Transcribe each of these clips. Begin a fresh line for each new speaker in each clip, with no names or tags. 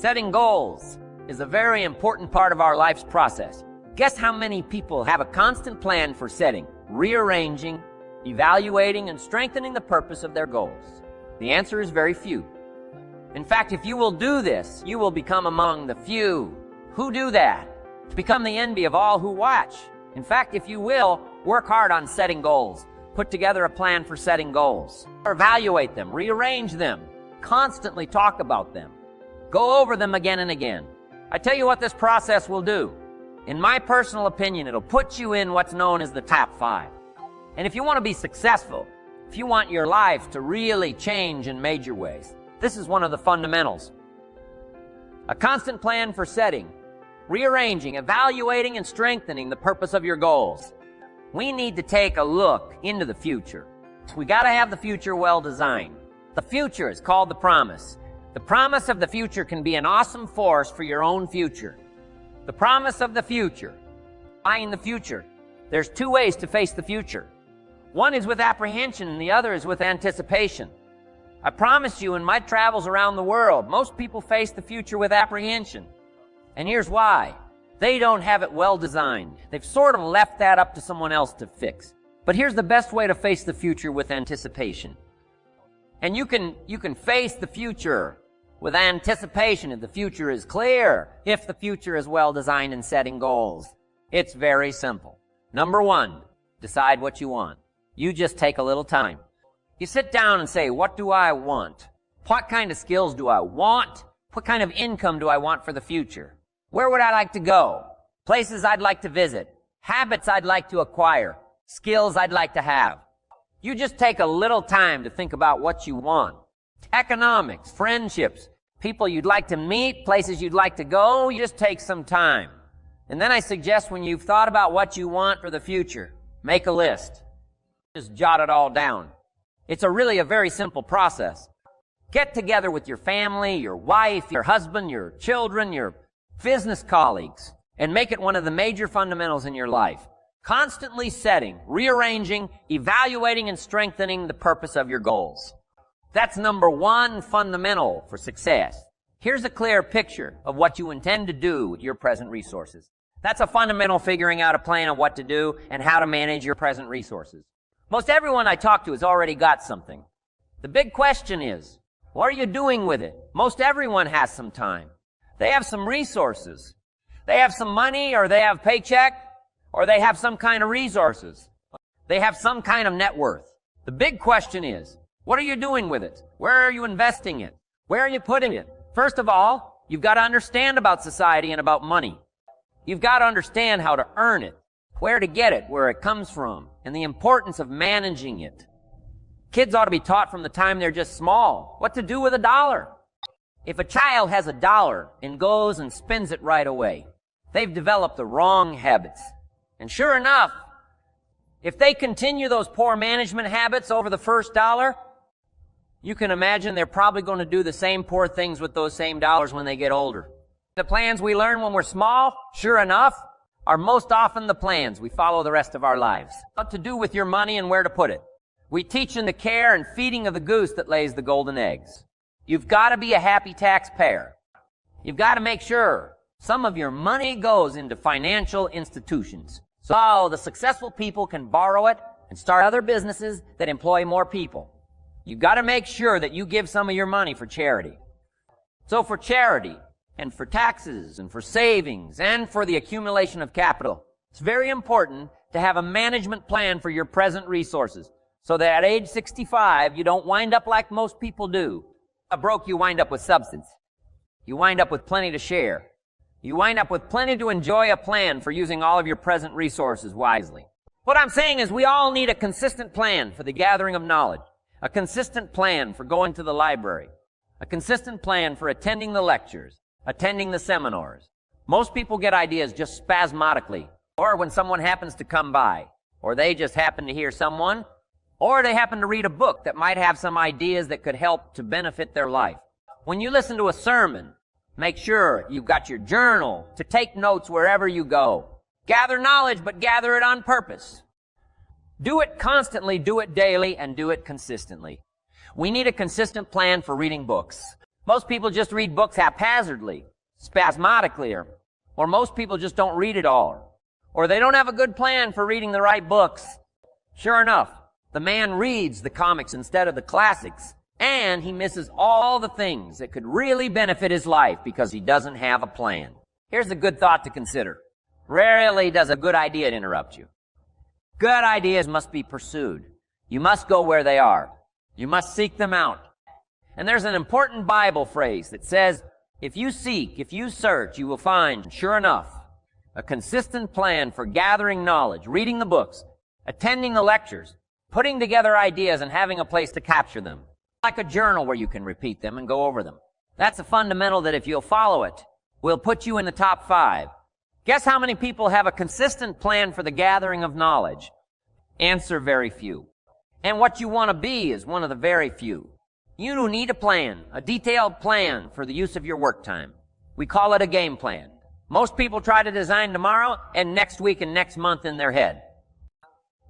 Setting goals is a very important part of our life's process. Guess how many people have a constant plan for setting, rearranging, evaluating, and strengthening the purpose of their goals? The answer is very few. In fact, if you will do this, you will become among the few who do that, to become the envy of all who watch. In fact, if you will, work hard on setting goals. Put together a plan for setting goals. Evaluate them, rearrange them, constantly talk about them. Go over them again and again. I tell you what this process will do. In my personal opinion, it'll put you in what's known as the top 5. And if you want to be successful, if you want your life to really change in major ways, this is one of the fundamentals. A constant plan for setting, rearranging, evaluating, and strengthening the purpose of your goals. We need to take a look into the future. We got to have the future well designed. The future is called the promise. The promise of the future can be an awesome force for your own future. The promise of the future. Buying the future. There's 2 ways to face the future. One is with apprehension and the other is with anticipation. I promise you, in my travels around the world, most people face the future with apprehension. And here's why. They don't have it well designed. They've sort of left that up to someone else to fix. But here's the best way to face the future with anticipation. And you can face the future with anticipation if the future is clear, if the future is well designed in setting goals. It's very simple. Number 1, decide what you want. You just take a little time. You sit down and say, what do I want? What kind of skills do I want? What kind of income do I want for the future? Where would I like to go? Places I'd like to visit. Habits I'd like to acquire. Skills I'd like to have. You just take a little time to think about what you want. Economics, friendships, people you'd like to meet, places you'd like to go. You just take some time. And then I suggest when you've thought about what you want for the future, make a list. Just jot it all down. It's really a very simple process. Get together with your family, your wife, your husband, your children, your business colleagues, and make it one of the major fundamentals in your life. Constantly setting, rearranging, evaluating, and strengthening the purpose of your goals. That's number 1 fundamental for success. Here's a clear picture of what you intend to do with your present resources. That's a fundamental figuring out a plan of what to do and how to manage your present resources. Most everyone I talk to has already got something. The big question is, what are you doing with it? Most everyone has some time. They have some resources. They have some money, or they have paycheck, or they have some kind of resources. They have some kind of net worth. The big question is, what are you doing with it? Where are you investing it? Where are you putting it? First of all, you've got to understand about society and about money. You've got to understand how to earn it, where to get it, where it comes from, and the importance of managing it. Kids ought to be taught from the time they're just small what to do with $1. If a child has $1 and goes and spends it right away, they've developed the wrong habits. And sure enough, if they continue those poor management habits over the first $1, you can imagine they're probably going to do the same poor things with those same dollars when they get older. The plans we learn when we're small, sure enough, are most often the plans we follow the rest of our lives. What to do with your money and where to put it. We teach in the care and feeding of the goose that lays the golden eggs. You've got to be a happy taxpayer. You've got to make sure some of your money goes into financial institutions. So the successful people can borrow it and start other businesses that employ more people. You've got to make sure that you give some of your money for charity. So for charity, and for taxes, and for savings, and for the accumulation of capital, it's very important to have a management plan for your present resources, so that at age 65, you don't wind up like most people do. Broke, you wind up with substance. You wind up with plenty to share. You wind up with plenty to enjoy a plan for using all of your present resources wisely. What I'm saying is we all need a consistent plan for the gathering of knowledge, a consistent plan for going to the library, a consistent plan for attending the lectures, attending the seminars. Most people get ideas just spasmodically, or when someone happens to come by, or they just happen to hear someone, or they happen to read a book that might have some ideas that could help to benefit their life. When you listen to a sermon, make sure you've got your journal to take notes wherever you go. Gather knowledge, but gather it on purpose. Do it constantly, do it daily, and do it consistently. We need a consistent plan for reading books. Most people just read books haphazardly, spasmodically, or most people just don't read at all. Or they don't have a good plan for reading the right books. Sure enough, the man reads the comics instead of the classics, and he misses all the things that could really benefit his life because he doesn't have a plan. Here's a good thought to consider. Rarely does a good idea interrupt you. Good ideas must be pursued. You must go where they are. You must seek them out. And there's an important Bible phrase that says, if you seek, if you search, you will find, sure enough, a consistent plan for gathering knowledge, reading the books, attending the lectures, putting together ideas, and having a place to capture them. Like a journal where you can repeat them and go over them. That's a fundamental that if you'll follow it, will put you in the top 5. Guess how many people have a consistent plan for the gathering of knowledge? Answer, very few. And what you want to be is one of the very few. You need a plan, a detailed plan for the use of your work time. We call it a game plan. Most people try to design tomorrow and next week and next month in their head.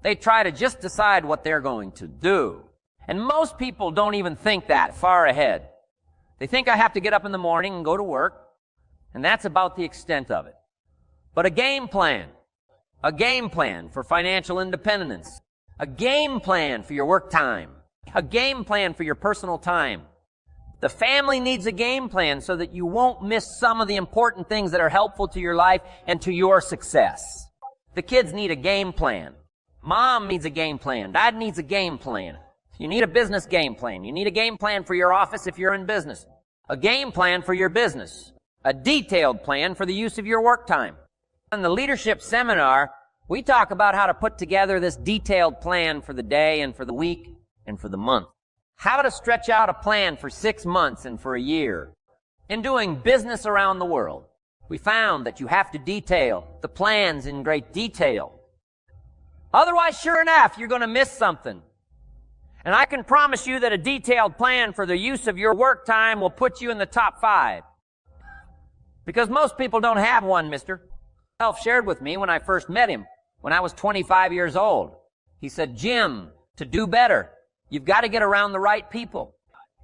They try to just decide what they're going to do. And most people don't even think that far ahead. They think I have to get up in the morning and go to work, and that's about the extent of it. But a game plan for financial independence, a game plan for your work time, a game plan for your personal time. The family needs a game plan so that you won't miss some of the important things that are helpful to your life and to your success. The kids need a game plan. Mom needs a game plan. Dad needs a game plan. You need a business game plan. You need a game plan for your office if you're in business. A game plan for your business. A detailed plan for the use of your work time. In the leadership seminar, we talk about how to put together this detailed plan for the day and for the week and for the month. How to stretch out a plan for 6 months and for a year. In doing business around the world, we found that you have to detail the plans in great detail. Otherwise, sure enough, you're going to miss something. And I can promise you that a detailed plan for the use of your work time will put you in the top 5. Because most people don't have one, mister. Himself shared with me when I first met him, when I was 25 years old. He said, Jim, to do better, you've got to get around the right people.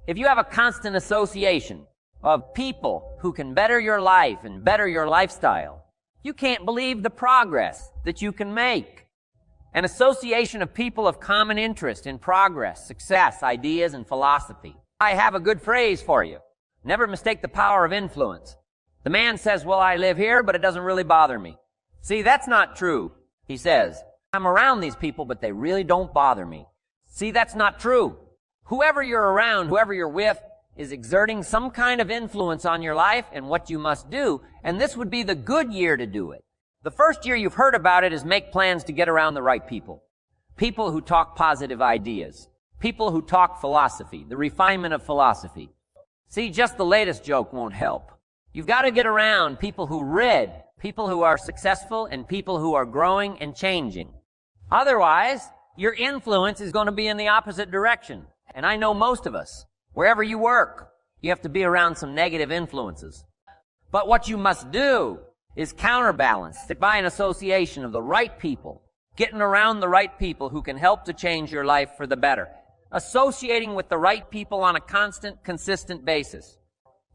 If you have a constant association of people who can better your life and better your lifestyle, you can't believe the progress that you can make. An association of people of common interest in progress, success, ideas, and philosophy. I have a good phrase for you. Never mistake the power of influence. The man says, well, I live here, but it doesn't really bother me. See, that's not true. He says, I'm around these people, but they really don't bother me. See, that's not true. Whoever you're around, whoever you're with, is exerting some kind of influence on your life and what you must do, and this would be the good year to do it. The first year you've heard about it is make plans to get around the right people. People who talk positive ideas. People who talk philosophy, the refinement of philosophy. See, just the latest joke won't help. You've got to get around people who read, people who are successful, and people who are growing and changing. Otherwise, your influence is going to be in the opposite direction. And I know most of us, wherever you work, you have to be around some negative influences. But what you must do is counterbalance it by an association of the right people, getting around the right people who can help to change your life for the better, associating with the right people on a constant, consistent basis.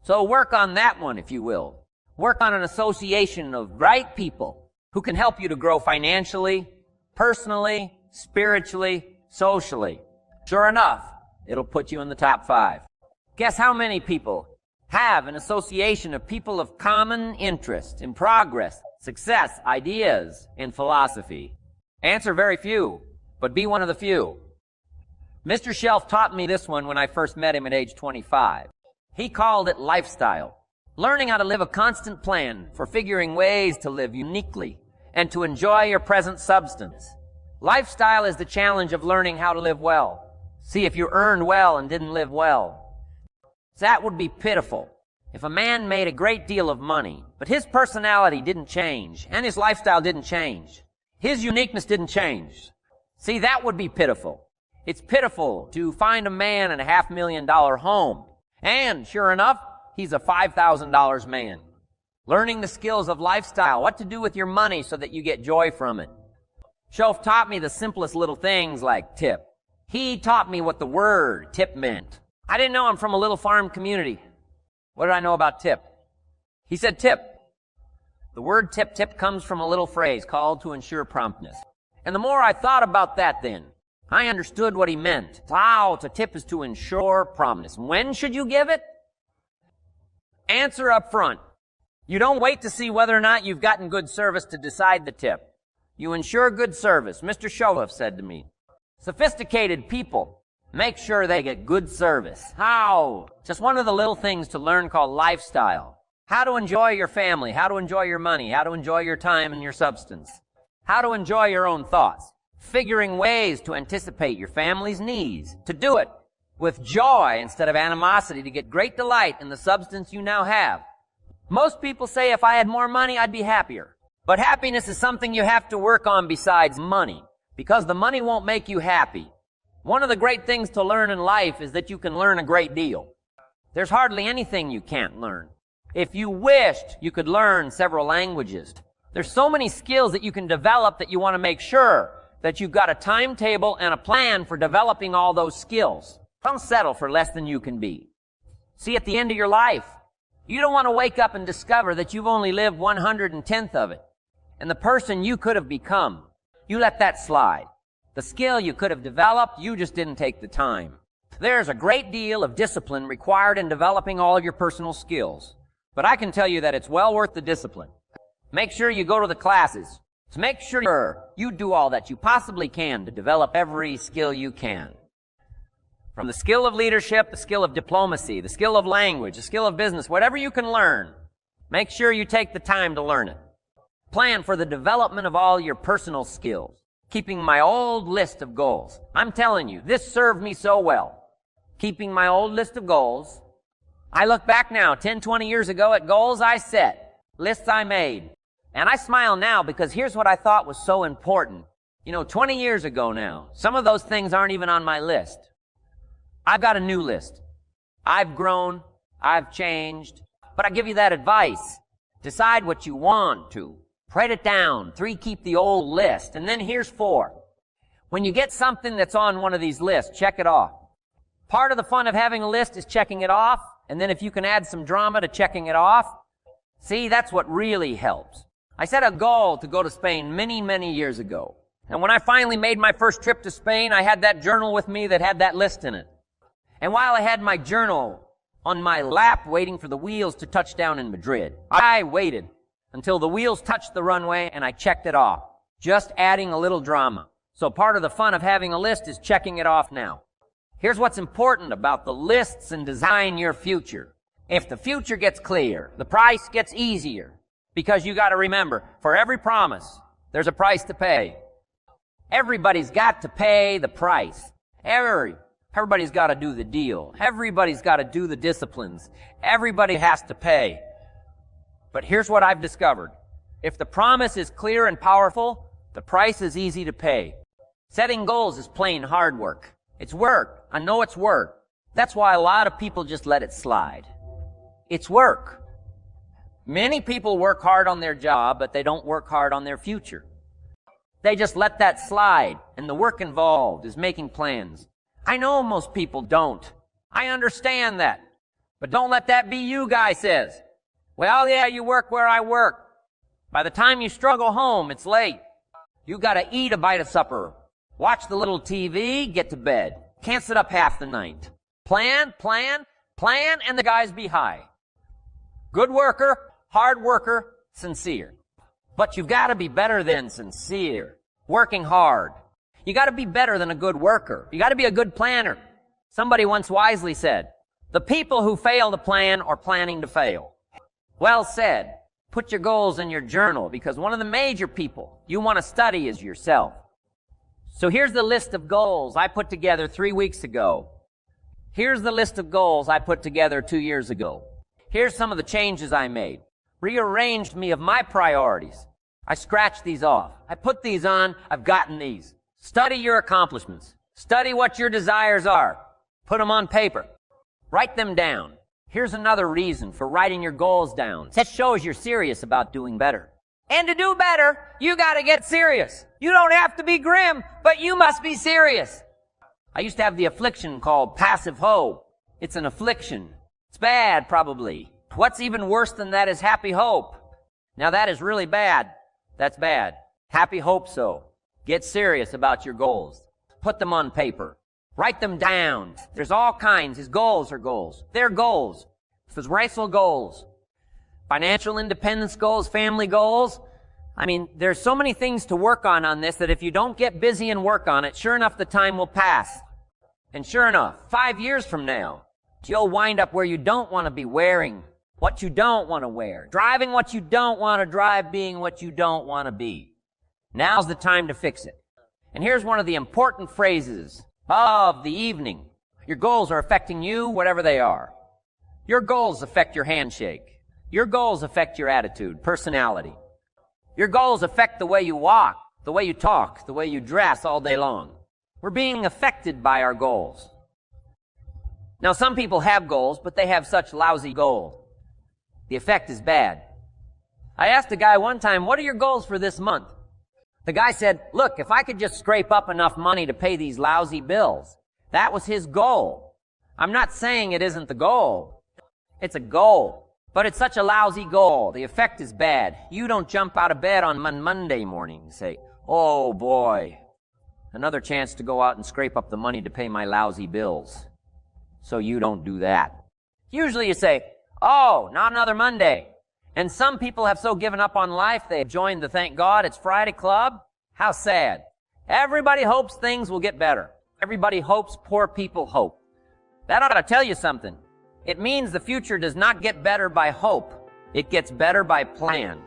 So work on that one, if you will. Work on an association of right people who can help you to grow financially, personally, spiritually, socially. Sure enough, it'll put you in the top 5. Guess how many people have an association of people of common interest in progress, success, ideas, and philosophy? Answer, very few, but be one of the few. Mr. Shelf taught me this one when I first met him at age 25. He called it lifestyle. Learning how to live a constant plan for figuring ways to live uniquely and to enjoy your present substance. Lifestyle is the challenge of learning how to live well. See, if you earned well and didn't live well, that would be pitiful. If a man made a great deal of money, but his personality didn't change, and his lifestyle didn't change, his uniqueness didn't change. See, that would be pitiful. It's pitiful to find a man in a $500,000 home, and sure enough, he's a $5,000 man. Learning the skills of lifestyle, what to do with your money so that you get joy from it. Shelf taught me the simplest little things like tip. He taught me what the word tip meant. I didn't know I'm from a little farm community. What did I know about tip? He said tip. The word tip comes from a little phrase called to ensure promptness. And the more I thought about that then, I understood what he meant. Wow, to tip is to ensure promptness. When should you give it? Answer up front. You don't wait to see whether or not you've gotten good service to decide the tip. You ensure good service. Mr. Sholeff said to me, sophisticated people make sure they get good service. How? Just one of the little things to learn called lifestyle. How to enjoy your family, how to enjoy your money, how to enjoy your time and your substance, how to enjoy your own thoughts, figuring ways to anticipate your family's needs, to do it with joy instead of animosity, to get great delight in the substance you now have. Most people say if I had more money, I'd be happier. But happiness is something you have to work on besides money, because the money won't make you happy. One of the great things to learn in life is that you can learn a great deal. There's hardly anything you can't learn. If you wished, you could learn several languages. There's so many skills that you can develop that you want to make sure that you've got a timetable and a plan for developing all those skills. Don't settle for less than you can be. See, at the end of your life, you don't want to wake up and discover that you've only lived 1/110th of it. And the person you could have become, you let that slide. The skill you could have developed, you just didn't take the time. There's a great deal of discipline required in developing all of your personal skills. But I can tell you that it's well worth the discipline. Make sure you go to the classes. So make sure you do all that you possibly can to develop every skill you can. From the skill of leadership, the skill of diplomacy, the skill of language, the skill of business, whatever you can learn, make sure you take the time to learn it. Plan for the development of all your personal skills, keeping my old list of goals. I'm telling you, this served me so well. Keeping my old list of goals. I look back now, 10, 20 years ago, at goals I set, lists I made. And I smile now because here's what I thought was so important. 20 years ago now, some of those things aren't even on my list. I've got a new list. I've grown. I've changed. But I give you that advice. Decide what you want to. Write it down. 3, keep the old list. And then here's 4. When you get something that's on one of these lists, check it off. Part of the fun of having a list is checking it off. And then if you can add some drama to checking it off, see, that's what really helps. I set a goal to go to Spain many, many years ago. And when I finally made my first trip to Spain, I had that journal with me that had that list in it. And while I had my journal on my lap waiting for the wheels to touch down in Madrid, I waited until the wheels touched the runway and I checked it off, just adding a little drama. So part of the fun of having a list is checking it off now. Here's what's important about the lists and design your future. If the future gets clear, the price gets easier. Because you got to remember, for every promise, there's a price to pay. Everybody's got to pay the price. Everybody's got to do the deal. Everybody's got to do the disciplines. Everybody has to pay. But here's what I've discovered. If the promise is clear and powerful, the price is easy to pay. Setting goals is plain hard work. It's work. I know it's work. That's why a lot of people just let it slide. It's work. Many people work hard on their job, but they don't work hard on their future. They just let that slide, and the work involved is making plans. I know most people don't. I understand that. But don't let that be you, guy says. Well, yeah, you work where I work. By the time you struggle home, it's late. You gotta eat a bite of supper, watch the little TV, get to bed. Can't sit up half the night. Plan, and the guys be high. Good worker, hard worker, sincere. But you've got to be better than sincere. Working hard. You got to be better than a good worker. You got to be a good planner. Somebody once wisely said, the people who fail to plan are planning to fail. Well said. Put your goals in your journal because one of the major people you want to study is yourself. So here's the list of goals I put together 3 weeks ago. Here's the list of goals I put together 2 years ago. Here's some of the changes I made. Rearranged me of my priorities. I scratched these off. I put these on. I've gotten these. Study your accomplishments. Study what your desires are. Put them on paper. Write them down. Here's another reason for writing your goals down. That shows you're serious about doing better. And to do better, you got to get serious. You don't have to be grim, but you must be serious. I used to have the affliction called passive hope. It's an affliction. It's bad, probably. What's even worse than that is happy hope. Now that is really bad. That's bad. Happy hope so. Get serious about your goals. Put them on paper. Write them down. There's all kinds. His goals are goals. They're goals. His racial goals. Financial independence goals, family goals. I mean, there's so many things to work on this that if you don't get busy and work on it, sure enough, the time will pass. And sure enough, 5 years from now, you'll wind up where you don't want to be, wearing what you don't want to wear, driving what you don't want to drive, being what you don't want to be. Now's the time to fix it. And here's one of the important phrases of the evening. Your goals are affecting you, whatever they are. Your goals affect your handshake. Your goals affect your attitude, personality. Your goals affect the way you walk, the way you talk, the way you dress all day long. We're being affected by our goals. Now, some people have goals, but they have such lousy goals. The effect is bad. I asked a guy one time, what are your goals for this month? The guy said, look, if I could just scrape up enough money to pay these lousy bills. That was his goal. I'm not saying it isn't the goal. It's a goal. But it's such a lousy goal. The effect is bad. You don't jump out of bed on Monday morning and say, oh boy, another chance to go out and scrape up the money to pay my lousy bills. So you don't do that. Usually you say, oh, not another Monday. And some people have so given up on life, they've joined the Thank God It's Friday Club. How sad. Everybody hopes things will get better. Everybody hopes poor people hope. That ought to tell you something. It means the future does not get better by hope. It gets better by plan.